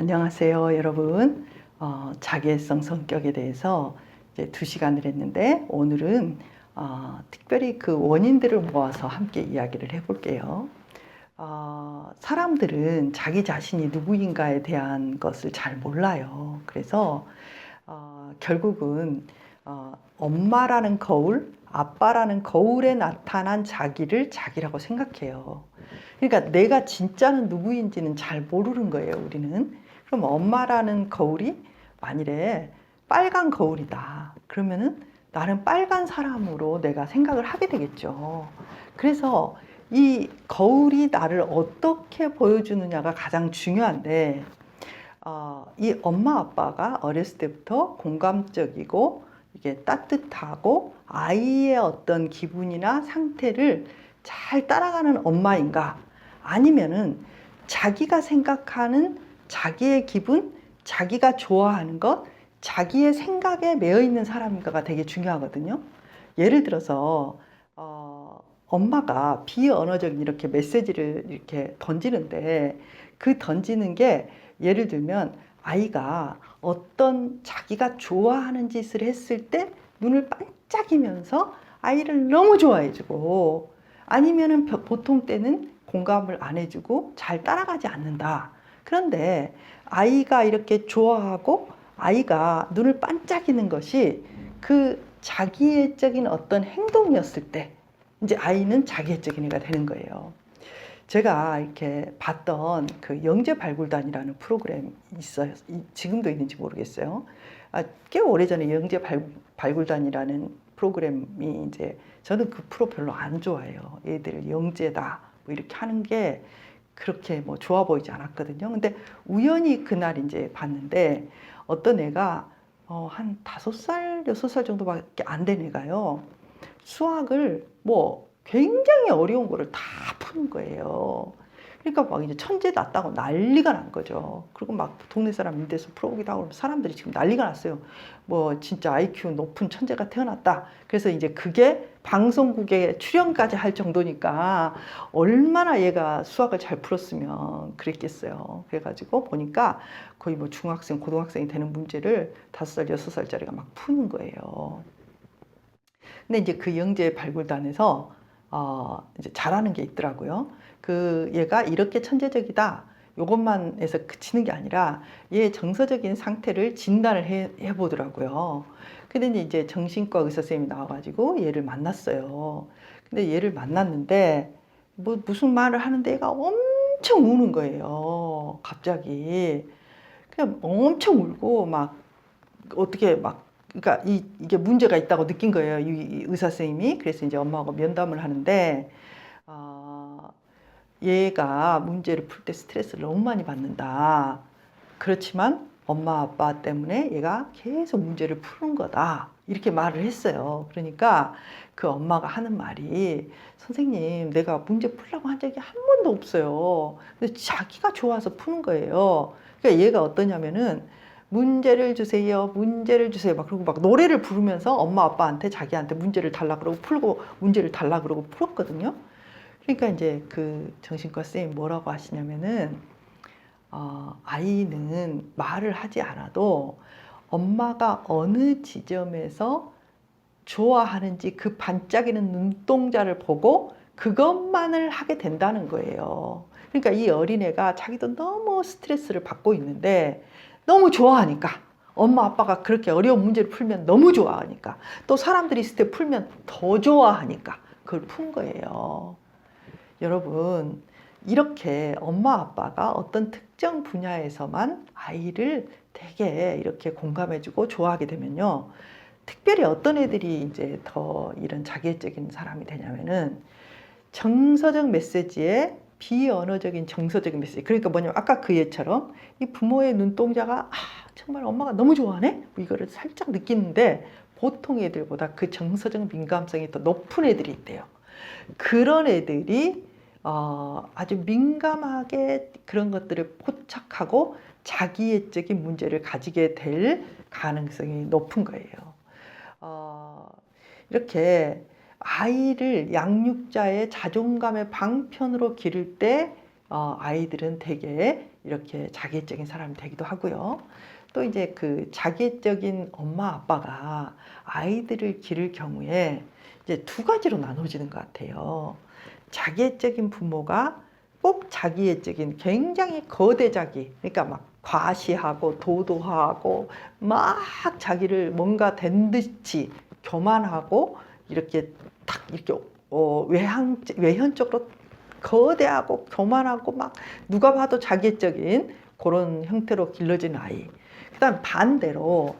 안녕하세요, 여러분. 자기애성 성격에 대해서 이제 2시간을 했는데 오늘은 특별히 그 원인들을 모아서 함께 이야기를 해볼게요. 사람들은 자기 자신이 누구인가에 대한 것을 잘 몰라요. 그래서 결국은 엄마라는 거울, 아빠라는 거울에 나타난 자기를 자기라고 생각해요. 그러니까 내가 진짜는 누구인지는 잘 모르는 거예요, 우리는. 그럼 엄마라는 거울이 만일에 빨간 거울이다. 그러면은 나는 빨간 사람으로 내가 생각을 하게 되겠죠. 그래서 이 거울이 나를 어떻게 보여주느냐가 가장 중요한데, 이 엄마 아빠가 어렸을 때부터 공감적이고 이게 따뜻하고 아이의 어떤 기분이나 상태를 잘 따라가는 엄마인가, 아니면은 자기가 생각하는 자기의 기분, 자기가 좋아하는 것, 자기의 생각에 매여 있는 사람인가가 되게 중요하거든요. 예를 들어서 엄마가 비언어적인 이렇게 메시지를 이렇게 던지는데, 그 던지는 게 예를 들면 아이가 어떤 자기가 좋아하는 짓을 했을 때 눈을 반짝이면서 아이를 너무 좋아해주고, 아니면은 보통 때는 공감을 안 해주고 잘 따라가지 않는다. 그런데 아이가 이렇게 좋아하고 아이가 눈을 반짝이는 것이 그 자기애적인 어떤 행동이었을 때 이제 아이는 자기애적인 애가 되는 거예요. 제가 이렇게 봤던 그 영재발굴단이라는 프로그램이 있어요. 지금도 있는지 모르겠어요. 꽤 오래전에 영재발굴단이라는 프로그램이 이제, 저는 그 프로 별로 안 좋아해요. 얘들 영재다 뭐 이렇게 하는 게 그렇게 뭐 좋아 보이지 않았거든요. 근데 우연히 그날 이제 봤는데 어떤 애가 한 5살, 6살 정도밖에 안 된 애가요. 수학을 뭐 굉장히 어려운 거를 다 푸는 거예요. 그러니까 막 이제 천재 났다고 난리가 난 거죠. 그리고 막 동네 사람 인대서 풀어보기도 하고 사람들이 지금 난리가 났어요. 뭐 진짜 IQ 높은 천재가 태어났다. 그래서 이제 그게 방송국에 출연까지 할 정도니까 얼마나 얘가 수학을 잘 풀었으면 그랬겠어요. 그래가지고 보니까 거의 뭐 중학생, 고등학생이 되는 문제를 5살, 6살짜리가 막 푸는 거예요. 근데 이제 그 영재 발굴단에서 이제 잘하는 게 있더라고요. 그 얘가 이렇게 천재적이다, 요것만 해서 그치는 게 아니라 얘 정서적인 상태를 진단을 해 보더라고요. 근데 이제 정신과 의사 선생님이 나와가지고 얘를 만났어요. 근데 얘를 만났는데 뭐 무슨 말을 하는데 얘가 엄청 우는 거예요. 갑자기 그냥 엄청 울고 막 어떻게 막, 그러니까 이게 문제가 있다고 느낀 거예요, 이 의사 선생님이. 그래서 이제 엄마하고 면담을 하는데 얘가 문제를 풀 때 스트레스를 너무 많이 받는다. 그렇지만 엄마 아빠 때문에 얘가 계속 문제를 푸는 거다, 이렇게 말을 했어요. 그러니까 그 엄마가 하는 말이, 선생님 내가 문제 풀려고 한 적이 한 번도 없어요. 근데 자기가 좋아서 푸는 거예요. 그러니까 얘가 어떠냐면은 문제를 주세요, 문제를 주세요 막 그러고 막 노래를 부르면서 엄마 아빠한테 자기한테 문제를 달라 그러고 풀고, 문제를 달라 그러고 풀었거든요. 그러니까 이제 그 정신과 선생님이 뭐라고 하시냐면은 아이는 말을 하지 않아도 엄마가 어느 지점에서 좋아하는지 그 반짝이는 눈동자를 보고 그것만을 하게 된다는 거예요. 그러니까 이 어린애가 자기도 너무 스트레스를 받고 있는데 너무 좋아하니까, 엄마 아빠가 그렇게 어려운 문제를 풀면 너무 좋아하니까, 또 사람들이 있을 때 풀면 더 좋아하니까 그걸 푼 거예요. 여러분, 이렇게 엄마 아빠가 어떤 특정 분야에서만 아이를 되게 이렇게 공감해주고 좋아하게 되면요, 특별히 어떤 애들이 이제 더 이런 자기애적인 사람이 되냐면은 정서적 메시지에 비언어적인 정서적인 메시지. 그러니까 뭐냐면 아까 그 얘처럼 이 부모의 눈동자가 정말 엄마가 너무 좋아하네, 뭐 이거를 살짝 느끼는데 보통 애들보다 그 정서적 민감성이 더 높은 애들이 있대요. 그런 애들이 아주 민감하게 그런 것들을 포착하고 자기애적인 문제를 가지게 될 가능성이 높은 거예요. 이렇게 아이를 양육자의 자존감의 방편으로 기를 때 아이들은 되게 이렇게 자기애적인 사람이 되기도 하고요. 또 이제 그 자기애적인 엄마 아빠가 아이들을 기를 경우에 이제 두 가지로 나눠지는 것 같아요. 자기애적인 부모가 꼭 자기애적인 굉장히 거대 자기, 그러니까 막 과시하고 도도하고 막 자기를 뭔가 된 듯이 교만하고 이렇게 딱 이렇게 외현적으로 거대하고 교만하고 막 누가 봐도 자기애적인 그런 형태로 길러진 아이. 그다음 반대로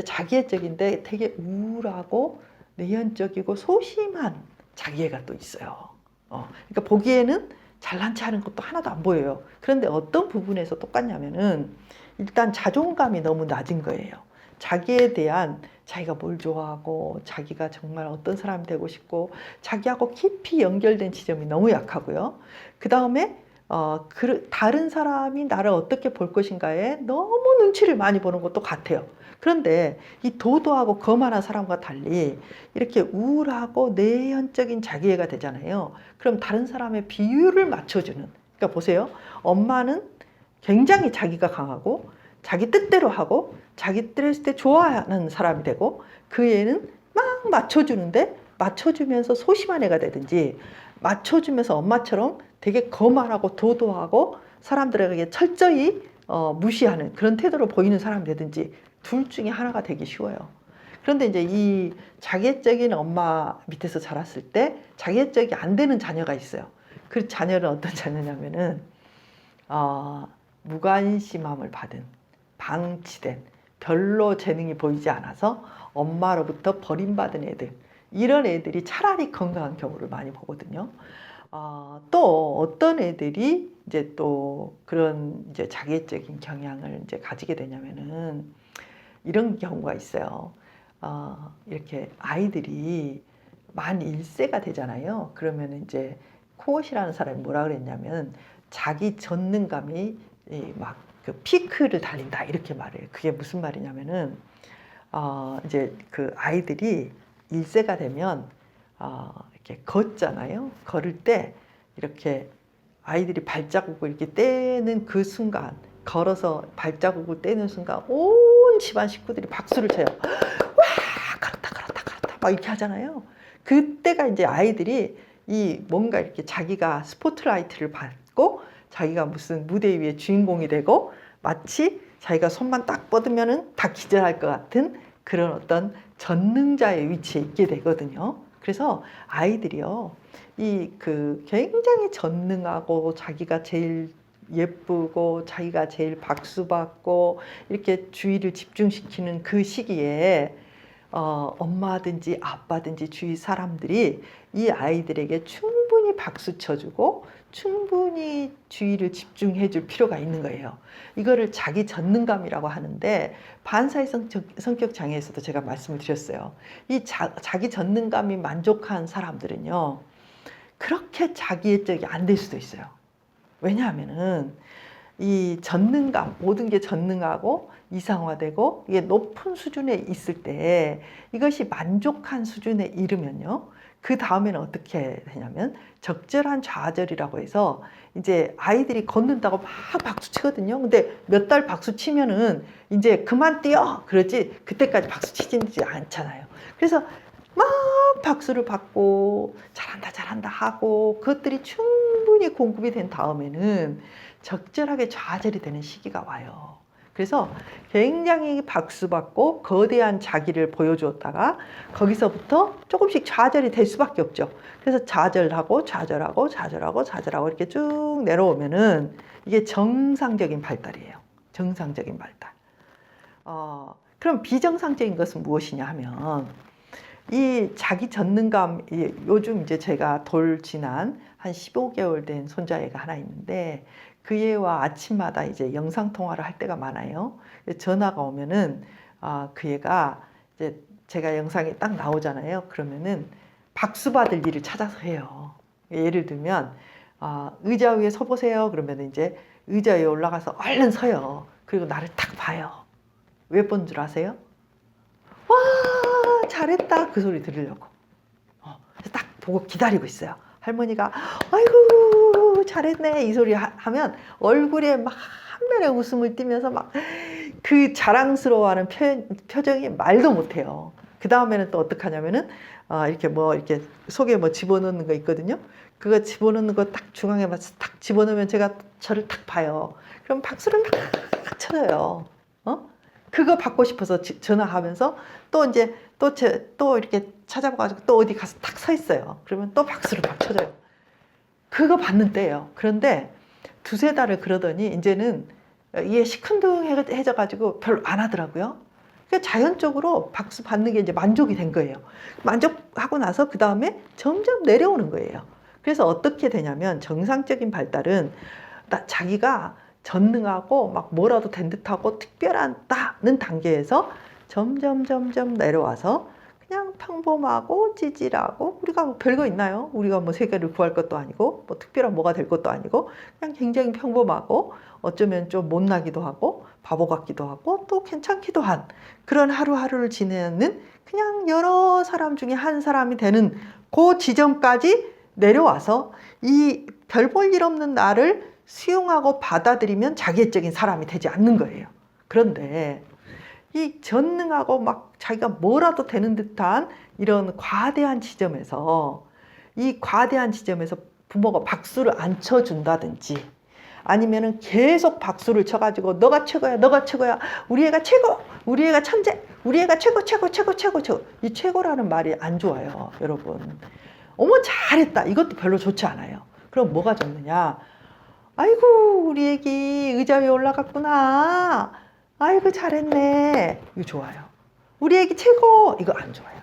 자기애적인데 되게 우울하고 내현적이고 소심한 자기애가 또 있어요. 그러니까 보기에는 잘난 체 하는 것도 하나도 안 보여요. 그런데 어떤 부분에서 똑같냐면은 일단 자존감이 너무 낮은 거예요. 자기에 대한 자기가 뭘 좋아하고 자기가 정말 어떤 사람이 되고 싶고 자기하고 깊이 연결된 지점이 너무 약하고요. 그 다음에 다른 사람이 나를 어떻게 볼 것인가에 너무 눈치를 많이 보는 것도 같아요. 그런데 이 도도하고 거만한 사람과 달리 이렇게 우울하고 내현적인 자기애가 되잖아요. 그럼 다른 사람의 비율을 맞춰주는. 그러니까 보세요. 엄마는 굉장히 자기가 강하고 자기 뜻대로 하고 자기 뜻 했을 때 좋아하는 사람이 되고 그 애는 막 맞춰주는데 맞춰주면서 소심한 애가 되든지 맞춰주면서 엄마처럼 되게 거만하고 도도하고 사람들에게 철저히 무시하는 그런 태도를 보이는 사람이 되든지 둘 중에 하나가 되기 쉬워요. 그런데 이제 이 자기애적인 엄마 밑에서 자랐을 때 자기애적이 안 되는 자녀가 있어요. 그 자녀는 어떤 자녀냐면은 무관심함을 받은, 방치된, 별로 재능이 보이지 않아서 엄마로부터 버림받은 애들, 이런 애들이 차라리 건강한 경우를 많이 보거든요. 또 어떤 애들이 이제 또 그런 이제 자기애적인 경향을 이제 가지게 되냐면은 이런 경우가 있어요. 이렇게 아이들이 만 1세가 되잖아요. 그러면 이제 코엇이라는 사람이 뭐라 그랬냐면 자기 전능감이 막 그 피크를 달린다 이렇게 말해요. 그게 무슨 말이냐면은 이제 그 아이들이 1세가 되면 이렇게 걷잖아요. 걸을 때 이렇게 아이들이 발자국을 이렇게 떼는 그 순간, 걸어서 발자국을 떼는 순간 온 집안 식구들이 박수를 쳐요. 와, 걸었다, 걸었다, 걸었다, 막 이렇게 하잖아요. 그때가 이제 아이들이 이 뭔가 이렇게 자기가 스포트라이트를 받고 자기가 무슨 무대 위에 주인공이 되고 마치 자기가 손만 딱 뻗으면은 다 기절할 것 같은 그런 어떤 전능자의 위치에 있게 되거든요. 그래서 아이들이요, 이 그 굉장히 전능하고 자기가 제일 예쁘고 자기가 제일 박수받고 이렇게 주의를 집중시키는 그 시기에 엄마든지 아빠든지 주위 사람들이 이 아이들에게 충분히 박수 쳐주고 충분히 주의를 집중해 줄 필요가 있는 거예요. 이거를 자기 전능감이라고 하는데 반사회 성격 장애에서도 제가 말씀을 드렸어요. 이 자기 전능감이 만족한 사람들은요, 그렇게 자기애적이 안 될 수도 있어요. 왜냐하면은 이 전능감, 모든 게 전능하고 이상화되고 이게 높은 수준에 있을 때 이것이 만족한 수준에 이르면요, 그 다음에는 어떻게 되냐면 적절한 좌절이라고 해서 이제 아이들이 걷는다고 막 박수 치거든요. 근데 몇 달 박수 치면은 이제 그만 뛰어 그러지 그때까지 박수 치지 않잖아요. 그래서 막 박수를 받고 잘한다 잘한다 하고 그것들이 충분히 공급이 된 다음에는 적절하게 좌절이 되는 시기가 와요. 그래서 굉장히 박수받고 거대한 자기를 보여주었다가 거기서부터 조금씩 좌절이 될 수밖에 없죠. 그래서 좌절하고 좌절하고 좌절하고 좌절하고 이렇게 쭉 내려오면은 이게 정상적인 발달이에요. 정상적인 발달. 그럼 비정상적인 것은 무엇이냐 하면 이 자기 전능감, 요즘 이제 제가 돌 지난 한 15개월 된 손자애가 하나 있는데 그 애와 아침마다 이제 영상 통화를 할 때가 많아요. 전화가 오면은 그 애가 이제 제가 영상에 딱 나오잖아요. 그러면은 박수 받을 일을 찾아서 해요. 예를 들면 의자 위에 서보세요. 그러면 이제 의자 위에 올라가서 얼른 서요. 그리고 나를 딱 봐요. 왜 본 줄 아세요? 와, 잘했다 그 소리 들으려고. 딱 보고 기다리고 있어요. 할머니가 아이고 잘했네 이 소리 하면 얼굴에 막 화면에 웃음을 띠면서 막 그 자랑스러워하는 표정이 말도 못해요. 그 다음에는 또 어떻게 하냐면은 이렇게 뭐 이렇게 속에 뭐 집어넣는 거 있거든요. 그거 집어넣는 거 딱 중앙에 맞춰서 딱 집어넣으면 제가 저를 딱 봐요. 그럼 박수를 막 쳐요. 그거 받고 싶어서 전화하면서 또 이제 또 이렇게 찾아봐가지고 또 어디 가서 딱 서 있어요. 그러면 또 박수를 막 쳐줘요. 그거 받는 때예요. 그런데 두세 달을 그러더니 이제는 이게 시큰둥해져가지고 별로 안 하더라고요. 그러니까 자연적으로 박수 받는 게 이제 만족이 된 거예요. 만족하고 나서 그 다음에 점점 내려오는 거예요. 그래서 어떻게 되냐면 정상적인 발달은 자기가 전능하고 막 뭐라도 된 듯하고 특별하다는 단계에서 점점 내려와서 그냥 평범하고 찌질하고 우리가 뭐 별거 있나요? 우리가 뭐 세계를 구할 것도 아니고 뭐 특별한 뭐가 될 것도 아니고 그냥 굉장히 평범하고 어쩌면 좀 못나기도 하고 바보 같기도 하고 또 괜찮기도 한 그런 하루하루를 지내는 그냥 여러 사람 중에 한 사람이 되는 그 지점까지 내려와서 이 별 볼 일 없는 나를 수용하고 받아들이면 자기애적인 사람이 되지 않는 거예요. 그런데 이 전능하고 막 자기가 뭐라도 되는 듯한 이런 과대한 지점에서 이 과대한 지점에서 부모가 박수를 안 쳐준다든지 아니면은 계속 박수를 쳐가지고 너가 최고야, 너가 최고야, 우리 애가 최고, 우리 애가 천재, 우리 애가 최고. 이 최고라는 말이 안 좋아요, 여러분. 어머 잘했다. 이것도 별로 좋지 않아요. 그럼 뭐가 좋느냐? 아이고 우리 애기 의자 위에 올라갔구나. 아이고 잘했네. 이거 좋아요. 우리 애기 최고. 이거 안 좋아요.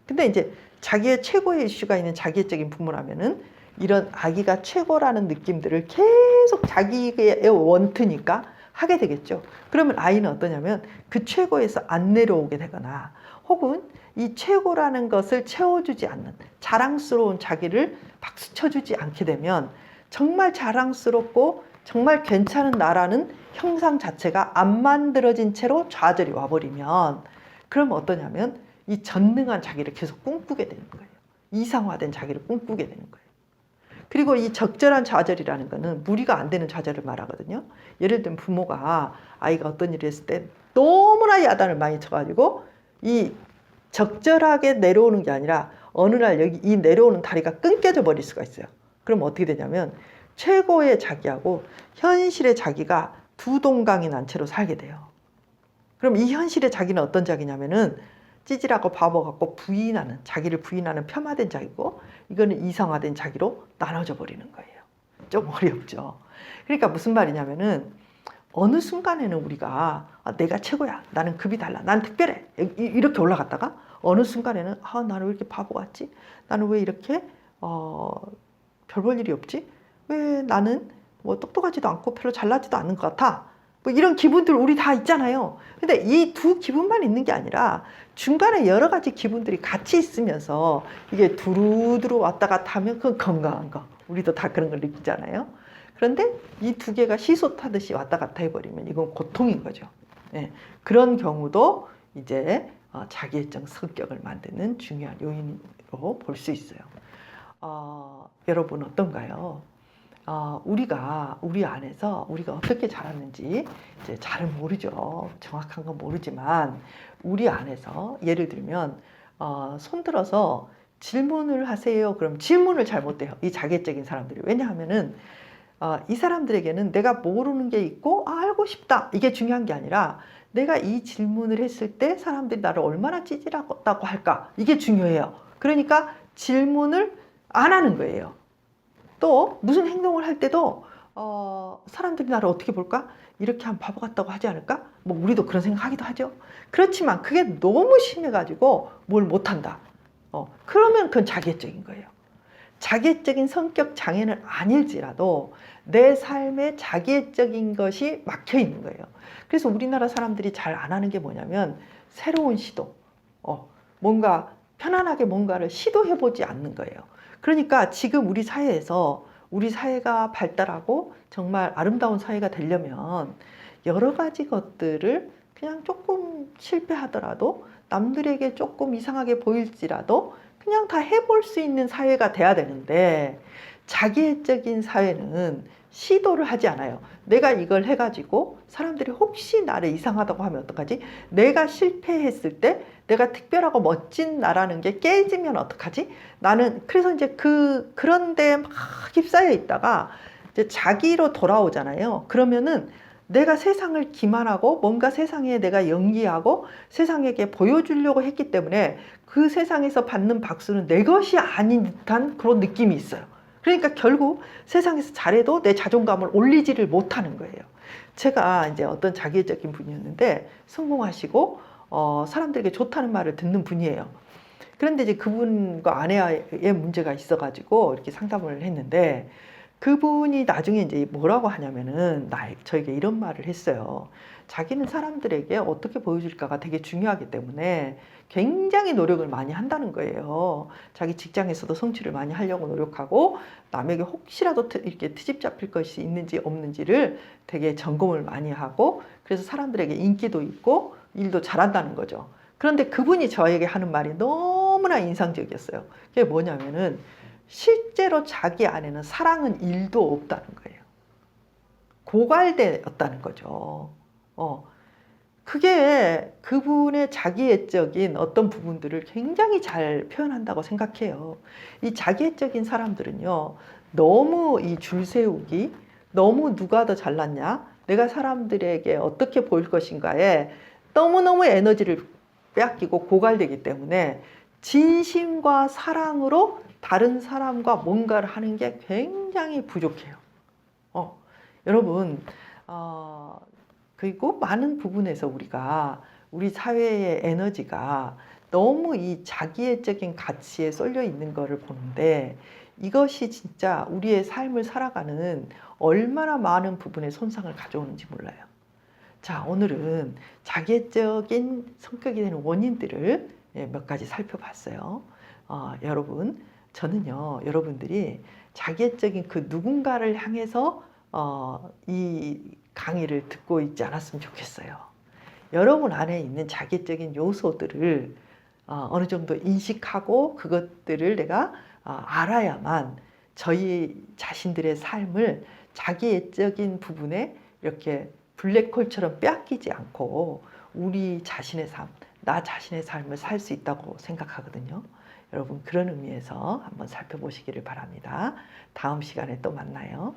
근데 이제 자기의 최고의 이슈가 있는 자기애적인 부모라면은 이런 아기가 최고라는 느낌들을 계속 자기의 원트니까 하게 되겠죠. 그러면 아이는 어떠냐면 그 최고에서 안 내려오게 되거나 혹은 이 최고라는 것을 채워주지 않는 자랑스러운 자기를 박수 쳐주지 않게 되면 정말 자랑스럽고 정말 괜찮은 나라는 형상 자체가 안 만들어진 채로 좌절이 와버리면 그러면 어떠냐면 이 전능한 자기를 계속 꿈꾸게 되는 거예요. 이상화된 자기를 꿈꾸게 되는 거예요. 그리고 이 적절한 좌절이라는 거는 무리가 안 되는 좌절을 말하거든요. 예를 들면 부모가 아이가 어떤 일을 했을 때 너무나 야단을 많이 쳐가지고 이 적절하게 내려오는 게 아니라 어느 날 여기 이 내려오는 다리가 끊겨져 버릴 수가 있어요. 그럼 어떻게 되냐면 최고의 자기하고 현실의 자기가 두 동강이 난 채로 살게 돼요. 그럼 이 현실의 자기는 어떤 자기냐면은 찌질하고 바보 같고 자기를 부인하는 폄하된 자기고 이거는 이상화된 자기로 나눠져 버리는 거예요. 좀 어렵죠. 그러니까 무슨 말이냐면은 어느 순간에는 우리가 내가 최고야. 나는 급이 달라. 난 특별해. 이렇게 올라갔다가 어느 순간에는 나는 왜 이렇게 바보 같지? 나는 왜 이렇게 별 볼 일이 없지? 왜 나는 뭐 똑똑하지도 않고 별로 잘나지도 않는 것 같아? 뭐 이런 기분들 우리 다 있잖아요. 근데 이 두 기분만 있는 게 아니라 중간에 여러 가지 기분들이 같이 있으면서 이게 두루두루 왔다 갔다 하면 그건 건강한 거. 우리도 다 그런 걸 느끼잖아요. 그런데 이 두 개가 시소 타듯이 왔다 갔다 해버리면 이건 고통인 거죠. 네. 그런 경우도 이제 자기애적 성격을 만드는 중요한 요인으로 볼 수 있어요. 여러분 어떤가요? 우리 안에서 우리가 어떻게 자랐는지 이제 잘은 모르죠. 정확한 건 모르지만 우리 안에서 예를 들면 손들어서 질문을 하세요. 그럼 질문을 잘 못해요. 이 자기애적인 사람들이. 왜냐하면은 이 사람들에게는 내가 모르는 게 있고 알고 싶다. 이게 중요한 게 아니라 내가 이 질문을 했을 때 사람들이 나를 얼마나 찌질하다고 할까. 이게 중요해요. 그러니까 질문을 안 하는 거예요. 또 무슨 행동을 할 때도 사람들이 나를 어떻게 볼까? 이렇게 하면 바보 같다고 하지 않을까? 뭐 우리도 그런 생각하기도 하죠. 그렇지만 그게 너무 심해가지고 뭘 못한다. 그러면 그건 자기애적인 거예요. 자기애적인 성격 장애는 아닐지라도 내 삶에 자기애적인 것이 막혀 있는 거예요. 그래서 우리나라 사람들이 잘 안 하는 게 뭐냐면 새로운 시도, 뭔가 편안하게 뭔가를 시도해보지 않는 거예요. 그러니까 지금 우리 사회에서 우리 사회가 발달하고 정말 아름다운 사회가 되려면 여러 가지 것들을 그냥 조금 실패하더라도 남들에게 조금 이상하게 보일지라도 그냥 다 해볼 수 있는 사회가 돼야 되는데 자기애적인 사회는 시도를 하지 않아요. 내가 이걸 해가지고 사람들이 혹시 나를 이상하다고 하면 어떡하지? 내가 실패했을 때 내가 특별하고 멋진 나라는 게 깨지면 어떡하지? 나는 그래서 이제 그런데 막 휩싸여 있다가 이제 자기로 돌아오잖아요. 그러면은 내가 세상을 기만하고 뭔가 세상에 내가 연기하고 세상에게 보여주려고 했기 때문에 그 세상에서 받는 박수는 내 것이 아닌 듯한 그런 느낌이 있어요. 그러니까 결국 세상에서 잘해도 내 자존감을 올리지를 못하는 거예요. 제가 이제 어떤 자기애적인 분이었는데 성공하시고 사람들에게 좋다는 말을 듣는 분이에요. 그런데 이제 그분과 아내의 문제가 있어가지고 이렇게 상담을 했는데 그분이 나중에 이제 뭐라고 하냐면은 저에게 이런 말을 했어요. 자기는 사람들에게 어떻게 보여줄까가 되게 중요하기 때문에 굉장히 노력을 많이 한다는 거예요. 자기 직장에서도 성취를 많이 하려고 노력하고 남에게 혹시라도 이렇게 트집 잡힐 것이 있는지 없는지를 되게 점검을 많이 하고 그래서 사람들에게 인기도 있고 일도 잘한다는 거죠. 그런데 그분이 저에게 하는 말이 너무나 인상적이었어요. 그게 뭐냐면은 실제로 자기 안에는 사랑은 1도 없다는 거예요. 고갈되었다는 거죠. 그게 그분의 자기애적인 어떤 부분들을 굉장히 잘 표현한다고 생각해요. 이 자기애적인 사람들은요, 너무 이 줄 세우기, 너무 누가 더 잘났냐, 내가 사람들에게 어떻게 보일 것인가에 너무너무 에너지를 빼앗기고 고갈되기 때문에 진심과 사랑으로 다른 사람과 뭔가를 하는 게 굉장히 부족해요. 여러분, 그리고 많은 부분에서 우리 사회의 에너지가 너무 이 자기애적인 가치에 쏠려 있는 것을 보는데 이것이 진짜 우리의 삶을 살아가는 얼마나 많은 부분에 손상을 가져오는지 몰라요. 자, 오늘은 자기애적인 성격이 되는 원인들을 몇 가지 살펴봤어요. 여러분, 저는요, 여러분들이 자기애적인 그 누군가를 향해서 이 강의를 듣고 있지 않았으면 좋겠어요. 여러분 안에 있는 자기적인 요소들을 어느 정도 인식하고 그것들을 내가 알아야만 저희 자신들의 삶을 자기애적인 부분에 이렇게 블랙홀처럼 빼앗기지 않고 우리 자신의 삶, 나 자신의 삶을 살 수 있다고 생각하거든요. 여러분 그런 의미에서 한번 살펴보시기를 바랍니다. 다음 시간에 또 만나요.